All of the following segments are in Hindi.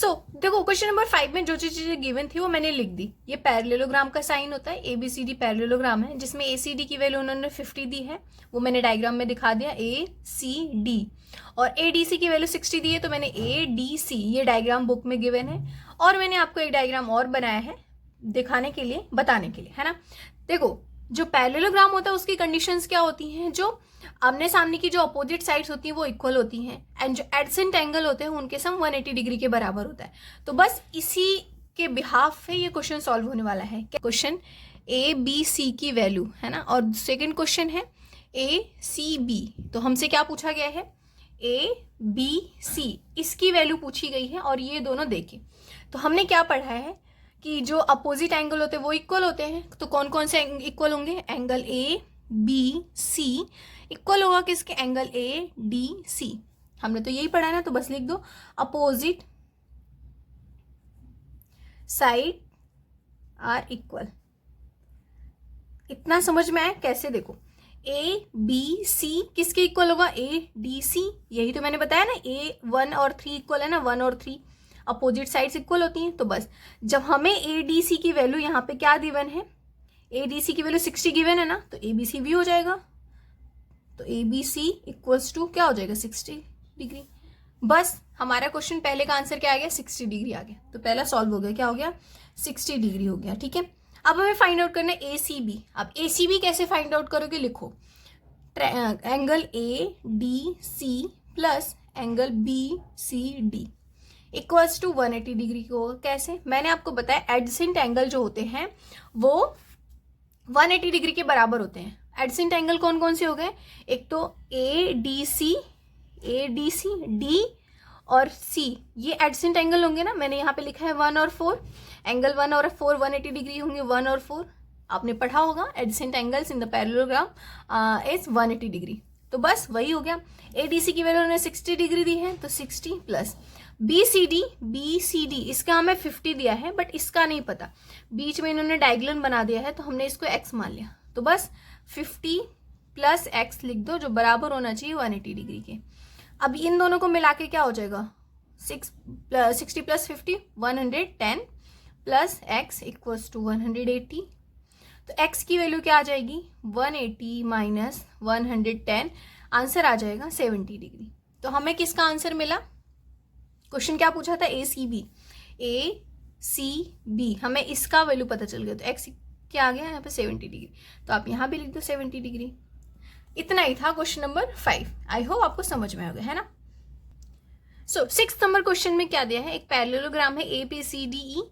देखो क्वेश्चन नंबर 5 में जो चीजें गिवन थी वो मैंने लिख दी। ये पैरेललोग्राम का साइन होता है, ABCD पैरेललोग्राम है जिसमें ACD की वैल्यू उन्होंने 50 दी है, वो मैंने डायग्राम में दिखा दिया ACD, और ADC की वैल्यू 60 दी है तो मैंने ADC, ये डायग्राम बुक में गिवन है। और मैंने आपको एक डायग्राम और बनाया है दिखाने के लिए, बताने के लिए, है ना। देखो जो पैरेललोग्राम होता है उसकी कंडीशंस क्या होती हैं, जो आमने सामने की जो अपोजिट साइड्स होती हैं वो इक्वल होती हैं, एंड जो एडसेंट एंगल होते हैं उनके सम 180 डिग्री के बराबर होता है। तो बस इसी के बिहाफ पे ये क्वेश्चन सॉल्व होने वाला है। क्वेश्चन ABC की वैल्यू, है ना, और सेकंड क्वेश्चन है ACB। तो हमसे क्या पूछा गया है, ABC, इसकी वैल्यू पूछी गई है और ये दोनों देखें। तो हमने क्या पढ़ा है कि जो अपोजिट एंगल होते हैं वो इक्वल होते हैं। तो कौन कौन से इक्वल होंगे, एंगल ABC इक्वल होगा किसके, एंगल ADC। हमने तो यही पढ़ा है ना, तो बस लिख दो अपोजिट साइड आर इक्वल। इतना समझ में आया कैसे, देखो ABC किसके इक्वल होगा, ADC, यही तो मैंने बताया ना, A1 और 3 इक्वल है ना, 1 और 3 अपोजिट साइड्स इक्वल होती हैं। तो बस जब हमें ADC की वैल्यू यहाँ पे क्या गिवन है, ADC की वैल्यू 60 गिवन है ना, तो ABC भी हो जाएगा। तो ABC इक्वल्स टू क्या हो जाएगा, 60 डिग्री। बस हमारा क्वेश्चन पहले का आंसर क्या आ गया, 60 डिग्री आ गया। तो पहला सॉल्व हो गया, क्या हो गया, 60 डिग्री हो गया। ठीक है, अब हमें फाइंड आउट करना है ACB। अब ACB कैसे फाइंड आउट करोगे, लिखो angle ADC plus angle BCD equals to 180 degree को। कैसे, मैंने आपको बताया एडजेसेंट एंगल जो होते हैं वो 180 डिग्री के बराबर होते हैं। एडजेसेंट एंगल कौन कौन से हो गए, एक तो ADC, D और C, ये एडजेसेंट एंगल होंगे ना। मैंने यहाँ पे लिखा है 1 और 4, एंगल 1 और 4 180 डिग्री होंगे, 1 और 4 आपने पढ़ा होगा, adjacent angles in the parallelogram is 180 degree. तो बस वही हो गया। ADC की वैल्यू उन्होंने 60 डिग्री दी है, तो 60 प्लस BCD इसका हमें 50 दिया है, बट इसका नहीं पता, बीच में इन्होंने डायगोनल बना दिया है तो हमने इसको x मान लिया। तो बस 50 प्लस x लिख दो, जो बराबर होना चाहिए 180 डिग्री के। अब इन दोनों को मिला के क्या हो जाएगा, 60 plus 50 110 plus x equals to 180। तो x की वैल्यू क्या आ जाएगी, 180 माइनस 110, आंसर आ जाएगा 70 डिग्री। तो हमें किसका आंसर मिला, क्वेश्चन क्या पूछा था, ACB, हमें इसका वैल्यू पता चल गया। तो x क्या आ गया यहाँ पे, 70 डिग्री। तो आप यहाँ भी लिख दो 70 डिग्री। इतना ही था क्वेश्चन नंबर 5। आई होप आपको समझ में आ गया, है ना। 6 नंबर क्वेश्चन में क्या दिया है, एक पैरेललोग्राम है ABCDE,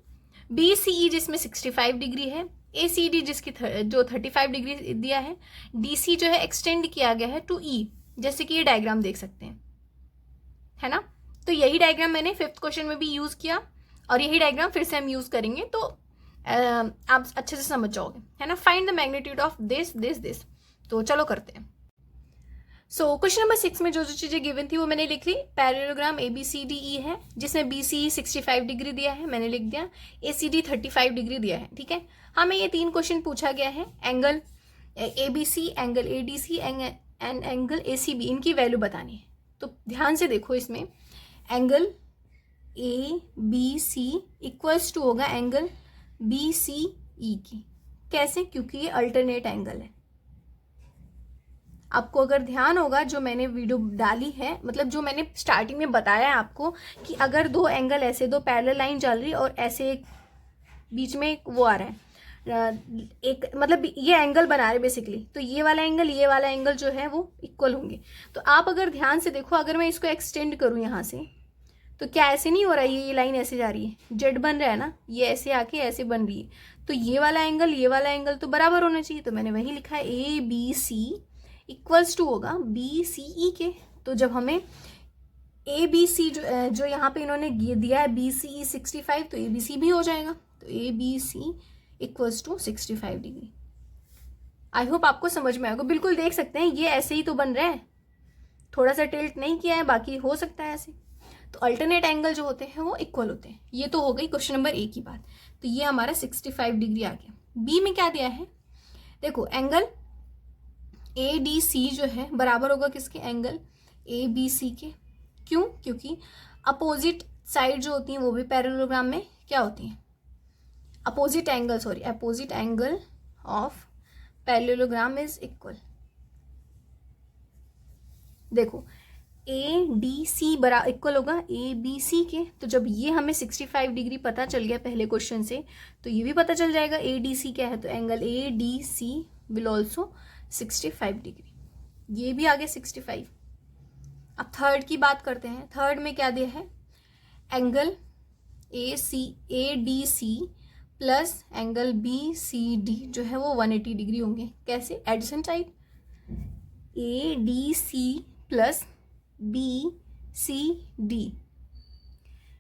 BCE जिसमें 65 डिग्री है, ACD जिसकी जो 35 डिग्री दिया है, DC जो है एक्सटेंड किया गया है टू E, जैसे कि ये डायग्राम देख सकते हैं, है ना। तो यही डायग्राम मैंने 5th क्वेश्चन में भी यूज किया और यही डायग्राम फिर से हम यूज करेंगे, तो आप अच्छे से समझ जाओगे, है ना। Find the magnitude of this. तो चलो करते हैं। क्वेश्चन नंबर 6 में जो जो चीजें गिवन थी वो मैंने लिख ली। पैरेललोग्राम ABCDE है जिसमें BCE 65 डिग्री दिया है, मैंने लिख दिया। ACD 35 डिग्री दिया है, ठीक है। हमें ये 3 क्वेश्चन पूछा गया है, angle ABC, angle ADC and angle ACB, इनकी वैल्यू बतानी है। तो ध्यान से देखो, इसमें एंगल ABC इक्वल्स टू होगा एंगल BCE की। कैसे, क्योंकि ये अल्टरनेट एंगल है। आपको अगर ध्यान होगा, जो मैंने वीडियो डाली है, मतलब जो मैंने स्टार्टिंग में बताया है आपको, कि अगर दो एंगल ऐसे, दो पैरेलल लाइन चल रही और ऐसे एक बीच में एक वो आ रहा है, एक मतलब ये एंगल बना रहे बेसिकली, तो ये वाला एंगल जो है वो इक्वल होंगे। तो आप अगर ध्यान से देखो, अगर मैं इसको एक्सटेंड करूँ यहाँ से, तो क्या ऐसे नहीं हो रहा है, ये लाइन ऐसे जा रही है, जेड बन रहा है ना, ये ऐसे आके ऐसे बन रही है, तो ये वाला एंगल तो बराबर होना चाहिए। तो मैंने वही लिखा है ABC इक्वल्स टू होगा BCE के। तो जब हमें ABC जो यहाँ पे इन्होंने दिया है BCE 65, तो ABC भी हो जाएगा। तो ABC equals to 65 degree. I hope आपको समझ में आएगा। बिल्कुल देख सकते हैं, ये ऐसे ही तो बन रहा है, थोड़ा सा टिल्ट नहीं किया है, बाकी हो सकता है ऐसे। तो अल्टरनेट एंगल जो होते हैं वो इक्वल होते हैं। ये तो हो गई क्वेश्चन नंबर A की बात। तो ये हमारा 65 डिग्री आ गया। B में क्या दिया है, देखो एंगल ADC जो है बराबर होगा किसके, एंगल ABC के। क्यों, क्योंकि अपोजिट साइड जो होती हैं वो भी पैरेललोग्राम में क्या होती हैं, opposite angle of parallelogram is equal. देखो ए डी सी बरा इक्वल होगा ए बी सी के, तो जब ये हमें 65 डिग्री पता चल गया पहले क्वेश्चन से, तो ये भी पता चल जाएगा ए डी सी क्या है, तो angle A D C will also 65 degree, ये भी आगे 65। अब थर्ड की बात करते हैं। थर्ड में क्या दिया है, angle A D C plus angle B C D जो है वो 180 डिग्री होंगे। कैसे, adjacent side, A D C plus B C D,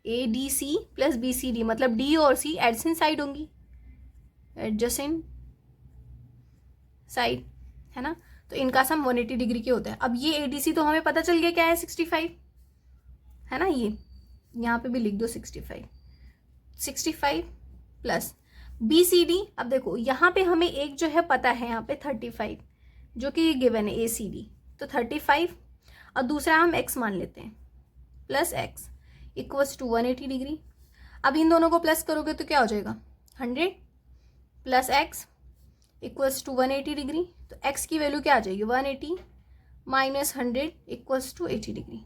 A D C plus B C D मतलब डी और सी एडजेसेंट साइड होंगी, एडजेसेंट साइड है ना, तो इनका सम 180 डिग्री के होता है। अब ये ए डी सी तो हमें पता चल गया क्या है 65 है ना, ये यहाँ पे भी लिख दो 65 प्लस बी सी डी। अब देखो यहाँ पे हमें एक जो है पता है यहाँ पे 35 जो कि गिवन है ए सी डी, तो 35 और दूसरा हम x मान लेते हैं plus x equals to 180 degree. अब इन दोनों को प्लस करोगे तो क्या हो जाएगा 100 plus x equals to 180 degree, तो x की वैल्यू क्या आ जाएगी 180 माइनस 100 इक्वल्स टू 80 डिग्री।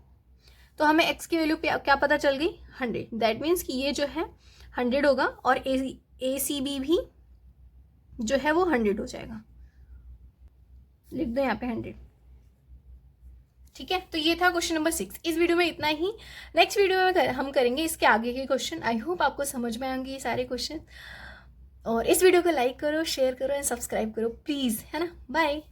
तो हमें x की वैल्यू क्या पता चल गई 100, दैट मीन्स कि ये जो है 100 होगा और ए सी बी भी जो है वो 100 हो जाएगा, लिख दो यहाँ पे 100। ठीक है, तो ये था क्वेश्चन नंबर 6। इस वीडियो में इतना ही। नेक्स्ट वीडियो में हम करेंगे इसके आगे के क्वेश्चन। आई होप आपको समझ में आएंगे ये सारे क्वेश्चन, और इस वीडियो को लाइक करो, शेयर करो एंड सब्सक्राइब करो प्लीज़, है ना। बाय।